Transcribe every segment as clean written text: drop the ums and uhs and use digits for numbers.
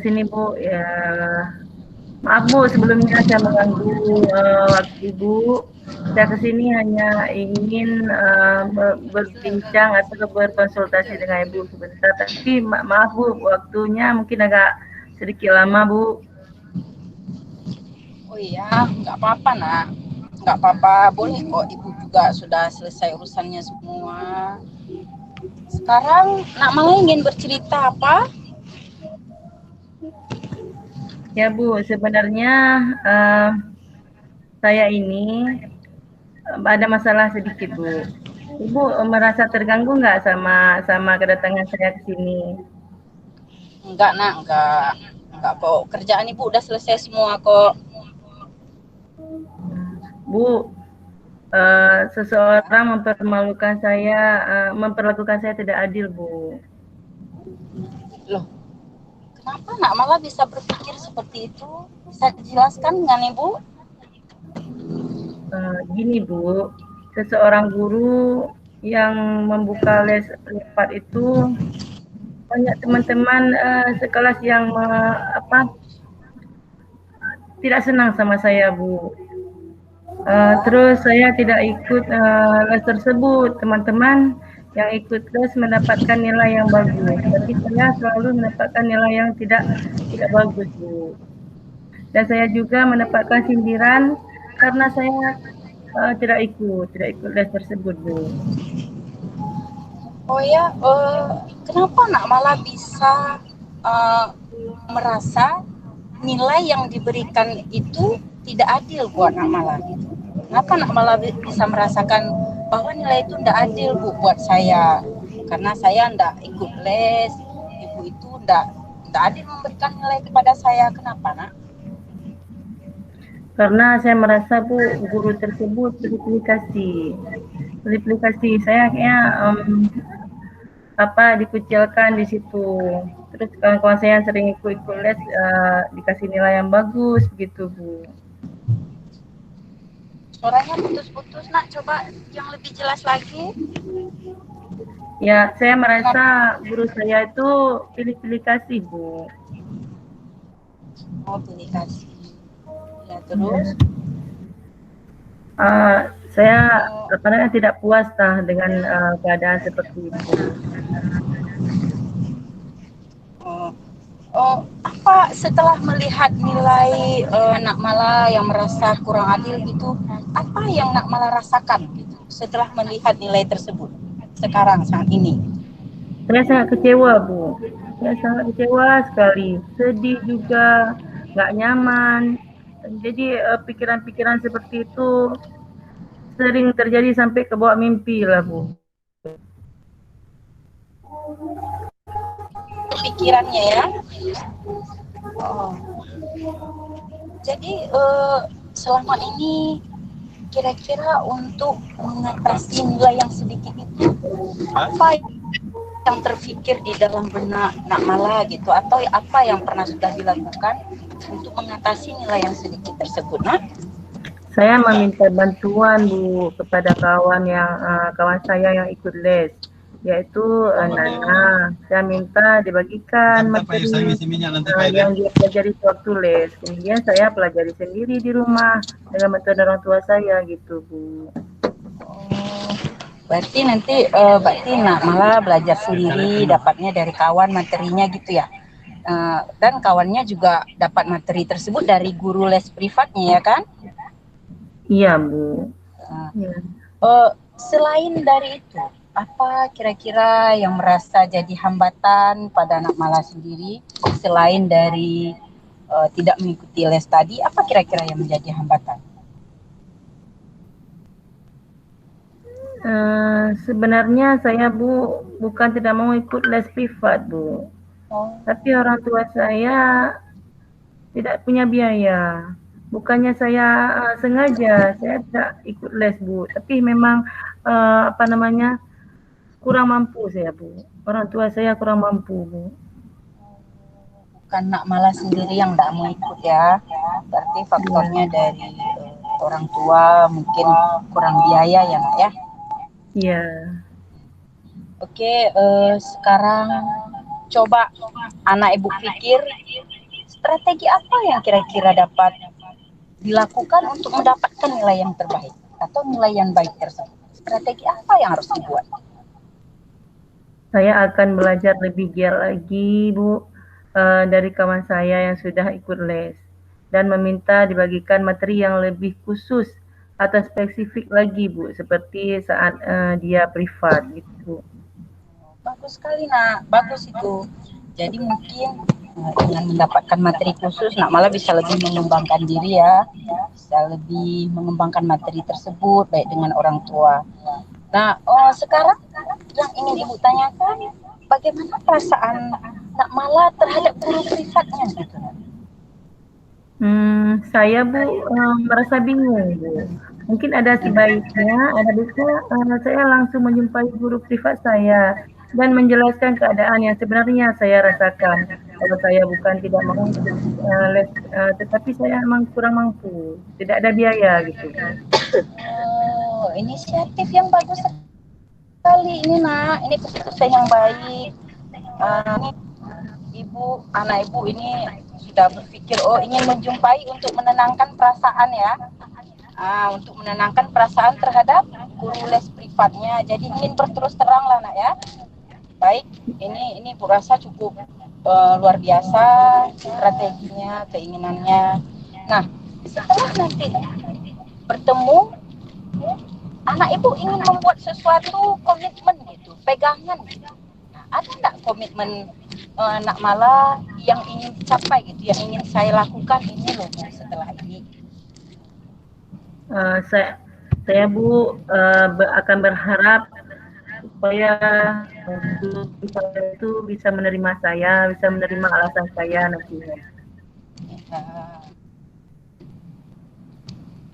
sini Bu. Ya, maaf Bu sebelumnya saya mengganggu waktu Ibu. Saya ke sini hanya ingin berbincang atau berkonsultasi dengan Ibu sebentar. Tapi maaf Bu, waktunya mungkin agak sedikit lama Bu. Oh iya, nggak apa-apa nak, nggak apa-apa, boleh kok. Ibu juga sudah selesai urusannya semua. Sekarang nak malah ingin bercerita apa? Ya Bu, sebenarnya saya ini ada masalah sedikit Bu. Ibu merasa terganggu nggak sama sama kedatangan saya ke sini? Enggak nak, enggak kok. Kerjaan ibu udah selesai semua kok. Bu, Ya. seseorang memperlakukan saya tidak adil, Bu. Loh, kenapa nak malah bisa berpikir seperti itu? Bisa dijelaskan dengan ibu? Gini, Bu, seseorang guru yang membuka les privat itu banyak teman-teman sekelas yang tidak senang sama saya, Bu. Ya. Terus saya tidak ikut les tersebut. Teman-teman yang ikut les mendapatkan nilai yang bagus, tapi saya selalu mendapatkan nilai yang tidak bagus, Bu. Dan saya juga mendapatkan sindiran karena saya tidak ikut les tersebut, Bu. Oh ya, kenapa nak malah bisa eh, merasa nilai yang diberikan itu tidak adil buat nak malah gitu? Kenapa nak malah bisa merasakan bahwa nilai itu tidak adil bu buat saya? Karena saya tidak ikut les, ibu itu tidak adil memberikan nilai kepada saya. Kenapa nak? Karena saya merasa, Bu, guru tersebut teriplikasi. Saya kayaknya dikucilkan di situ. Terus kawan-kawan saya yang sering ikut les dikasih nilai yang bagus begitu, Bu. Suaranya putus-putus nak, coba yang lebih jelas lagi. Ya, saya merasa Kenapa? guru saya itu pilih-pilih kasih, Bu. Oh, pilih kasih. Ya terus? Ya. Uh, saya Oh, kadang tidak puas dengan keadaan seperti itu. oh, oh, apa setelah melihat nilai Nak Mala yang merasa kurang adil gitu, apa yang Nak Mala rasakan gitu setelah melihat nilai tersebut sekarang saat ini? Saya sangat kecewa, Bu. Saya sangat kecewa sekali, sedih juga, nggak nyaman. Jadi pikiran-pikiran seperti itu sering terjadi sampai ke bawah mimpi lah, Bu. Pikirannya ya. Oh, jadi selama ini kira-kira untuk mengatasi nilai yang sedikit itu apa yang terfikir di dalam benak Nak Mala gitu, atau apa yang pernah sudah dilakukan untuk mengatasi nilai yang sedikit tersebut, Nak? Saya meminta bantuan, Bu, kepada kawan saya yang ikut les, yaitu Nana. Oh, Saya minta dibagikan materi yang dia pelajari waktu les. Kemudian saya pelajari sendiri di rumah dengan bantuan orang tua saya gitu, Bu. oh, berarti nanti berarti Nak Mala belajar sendiri, dapatnya dari kawan materinya gitu ya. Dan kawannya juga dapat materi tersebut dari guru les privatnya ya kan? Iya, Bu. Uh, Ya. Selain dari itu, apa kira-kira yang merasa jadi hambatan pada anak Mala sendiri selain dari tidak mengikuti les tadi? Apa kira-kira yang menjadi hambatan? Sebenarnya saya, Bu, bukan tidak mau ikut les privat, Bu. Oh, Tapi orang tua saya tidak punya biaya. Bukannya saya sengaja, saya tidak ikut les, Bu. Tapi memang kurang mampu saya, Bu. Orang tua saya kurang mampu, Bu. bukan Nak Mala sendiri yang tidak mau ikut ya. Berarti faktornya Iya, dari orang tua mungkin kurang biaya ya Nak ya. iya. Oke, sekarang coba anak ibu pikir strategi apa yang kira-kira dapat dilakukan untuk mendapatkan nilai yang terbaik atau nilai yang baik tersebut. Strategi apa yang harus dibuat? Saya akan belajar lebih giat lagi, Bu, dari kawan saya yang sudah ikut les dan meminta dibagikan materi yang lebih khusus atau spesifik lagi, Bu, seperti saat dia privat gitu. Bagus sekali nak, bagus itu. Jadi mungkin dengan mendapatkan materi khusus, nak malah bisa lebih mengembangkan diri ya, bisa lebih mengembangkan materi tersebut baik dengan orang tua. Nah, sekarang yang ingin ibu tanyakan, bagaimana perasaan nak malah terhadap guru privatnya gitu? Saya Bu merasa bingung Bu. Mungkin ada sebaiknya, ada baiknya saya langsung menjumpai guru privat saya dan menjelaskan keadaan yang sebenarnya saya rasakan. Kalau saya bukan tidak mau ikut les, tetapi saya memang kurang mampu, tidak ada biaya gitu Bu. Oh, inisiatif yang bagus sekali ini nak, ini keputusan yang baik. Ini anak ibu ini sudah berpikir ingin menjumpai untuk menenangkan perasaan ya, untuk menenangkan perasaan terhadap guru les privatnya. Jadi ingin berterus terang lah nak ya. Baik, ini Bu rasa cukup luar biasa strateginya, keinginannya. Nah, setelah nanti bertemu, anak ibu ingin membuat sesuatu komitmen gitu, pegangan gitu. Nah, ada enggak komitmen nak malah yang ingin dicapai gitu, yang ingin saya lakukan ini loh Bu setelah ini? Saya Bu akan berharap supaya guru privat itu bisa menerima saya, bisa menerima alasan saya nantinya.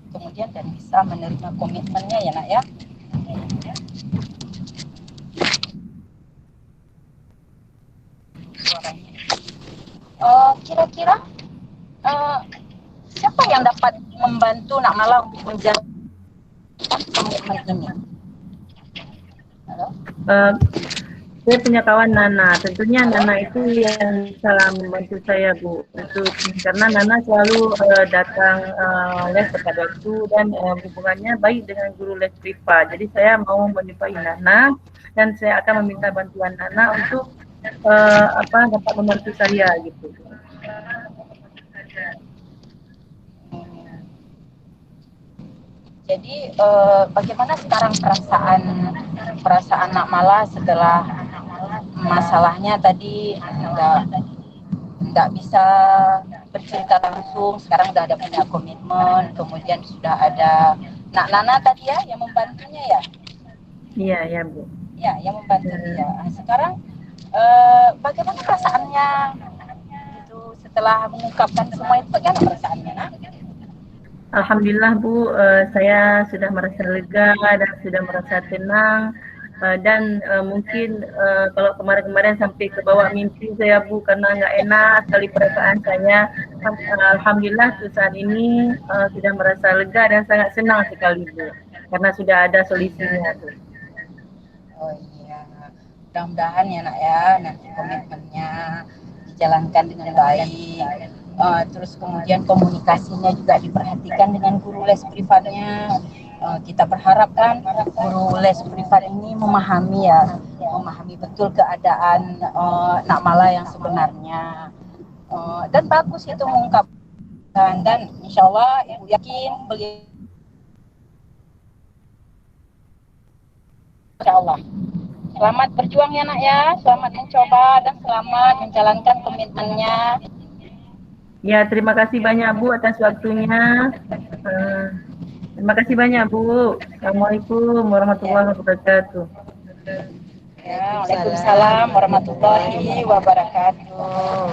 Kemudian dan bisa menerima komitmennya ya nak ya. Kira-kira siapa yang dapat membantu nak malah untuk menjalankan komitmen ini? Halo? Saya punya kawan Nana, tentunya Nana itu yang bisa membantu saya Bu, karena Nana selalu datang les tepat waktu dan hubungannya baik dengan guru les privat. Jadi saya mau menjumpai Nana dan saya akan meminta bantuan Nana untuk dapat membantu saya gitu. Jadi bagaimana sekarang perasaan Nak Mala setelah masalahnya tadi nggak bisa bercerita langsung, sekarang udah ada punya komitmen, kemudian sudah ada Nak Nana tadi ya yang membantunya ya? Iya ya Bu. Ya, yang membantu dia. Sekarang bagaimana perasaannya gitu setelah mengungkapkan semua itu, bagaimana perasaannya Nak? Alhamdulillah Bu, saya sudah merasa lega dan sudah merasa tenang dan mungkin kalau kemarin-kemarin sampai ke bawah mimpi saya Bu karena nggak enak sekali perasaan saya. Alhamdulillah saat ini sudah merasa lega dan sangat senang sekali Bu karena sudah ada solusinya Bu. Oh iya, mudah-mudahan ya nak ya nanti komitmennya dijalankan dengan baik. Terus kemudian komunikasinya juga diperhatikan dengan guru les privatnya. Kita berharapkan guru les privat ini memahami betul keadaan Nak Mala yang sebenarnya. Dan bagus itu mengungkapkan, dan insya Allah ibu yakin beliau insya Allah. Selamat berjuang ya nak ya, selamat mencoba dan selamat menjalankan komitmennya. Ya, terima kasih banyak Bu atas waktunya. Terima kasih banyak Bu. Assalamualaikum warahmatullahi wabarakatuh. Ya, Waalaikumsalam warahmatullahi wabarakatuh.